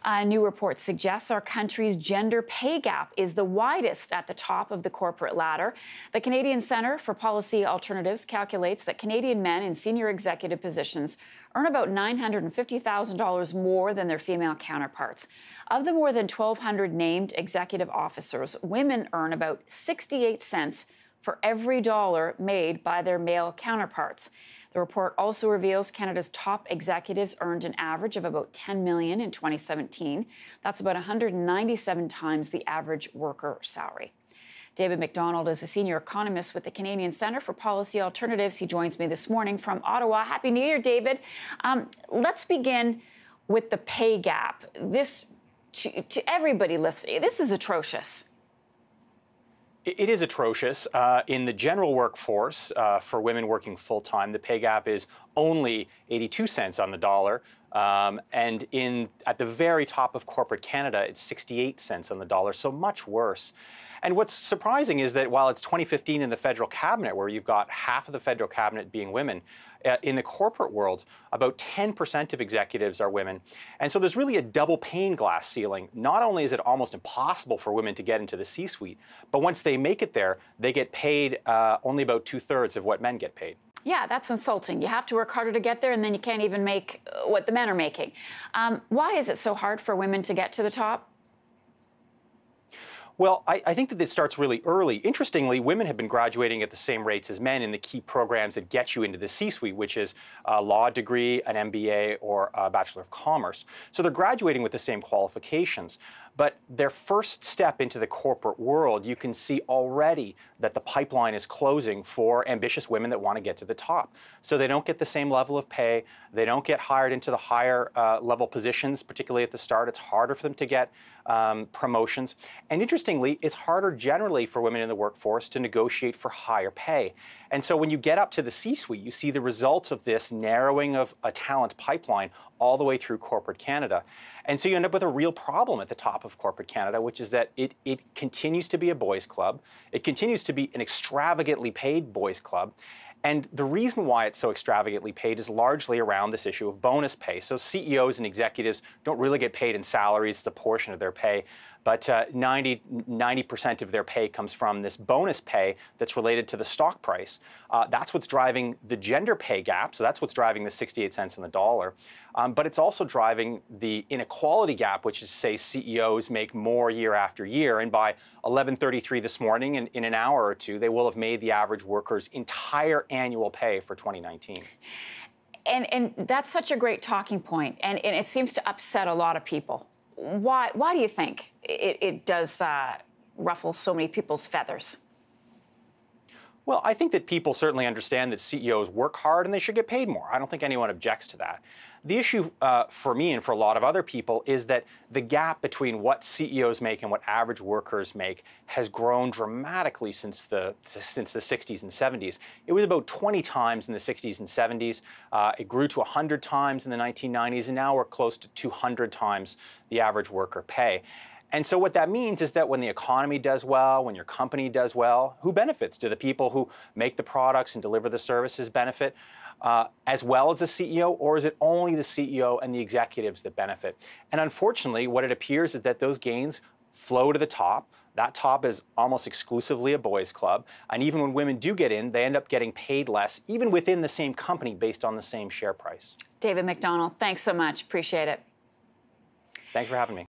A new report suggests our country's gender pay gap is the widest at the top of the corporate ladder. The Canadian Centre for Policy Alternatives calculates that Canadian men in senior executive positions earn about $950,000 more than their female counterparts. Of the more than 1,200 named executive officers, women earn about 68 cents for every dollar made by their male counterparts. The report also reveals Canada's top executives earned an average of about $10 million in 2017. That's about 197 times the average worker salary. David MacDonald is a senior economist with the Canadian Centre for Policy Alternatives. He joins me this morning from Ottawa. Happy New Year, David. Let's begin with the pay gap. This, to everybody listening, this is atrocious. It is atrocious. In the general workforce, for women working full-time, the pay gap is only 82 cents on the dollar. And at the very top of corporate Canada, it's 68 cents on the dollar, so much worse. And what's surprising is that while it's 2015 in the federal cabinet, where you've got half of the federal cabinet being women, in the corporate world, about 10% of executives are women. And so there's really a double pane glass ceiling. Not only is it almost impossible for women to get into the C-suite, but once they make it there, they get paid only about 2/3 of what men get paid. Yeah, that's insulting. You have to work harder to get there, and then you can't even make what the men are making. Why is it so hard for women to get to the top? Well, I think that it starts really early. Interestingly, women have been graduating at the same rates as men in the key programs that get you into the C-suite, which is a law degree, an MBA, or a Bachelor of Commerce. So they're graduating with the same qualifications. But their first step into the corporate world, you can see already that the pipeline is closing for ambitious women that want to get to the top. So they don't get the same level of pay. They don't get hired into the higher level positions, particularly at the start. It's harder for them to get promotions. And interestingly, it's harder generally for women in the workforce to negotiate for higher pay. And so when you get up to the C-suite, you see the results of this narrowing of a talent pipeline all the way through corporate Canada. And so you end up with a real problem at the top of corporate Canada, which is that it continues to be a boys' club. It continues to be an extravagantly paid boys' club. And the reason why it's so extravagantly paid is largely around this issue of bonus pay. So CEOs and executives don't really get paid in salaries. It's a portion of their pay. But 90% of their pay comes from this bonus pay that's related to the stock price. That's what's driving the gender pay gap. So that's what's driving the 68 cents on the dollar. But it's also driving the inequality gap, which is, say, CEOs make more year after year. And by 11:33 this morning, in an hour or two, they will have made the average worker's entire annual pay for 2019. And that's such a great talking point. And it seems to upset a lot of people. Why do you think it does ruffle so many people's feathers? Well, I think that people certainly understand that CEOs work hard and they should get paid more. I don't think anyone objects to that. The issue for me and for a lot of other people is that the gap between what CEOs make and what average workers make has grown dramatically since the 60s and 70s. It was about 20 times in the 60s and 70s. It grew to 100 times in the 1990s, and now we're close to 200 times the average worker pay. And so what that means is that when the economy does well, when your company does well, who benefits? Do the people who make the products and deliver the services benefit as well as the CEO, or is it only the CEO and the executives that benefit? And unfortunately, what it appears is that those gains flow to the top. That top is almost exclusively a boys' club. And even when women do get in, they end up getting paid less, even within the same company based on the same share price. David MacDonald, thanks so much. Appreciate it. Thanks for having me.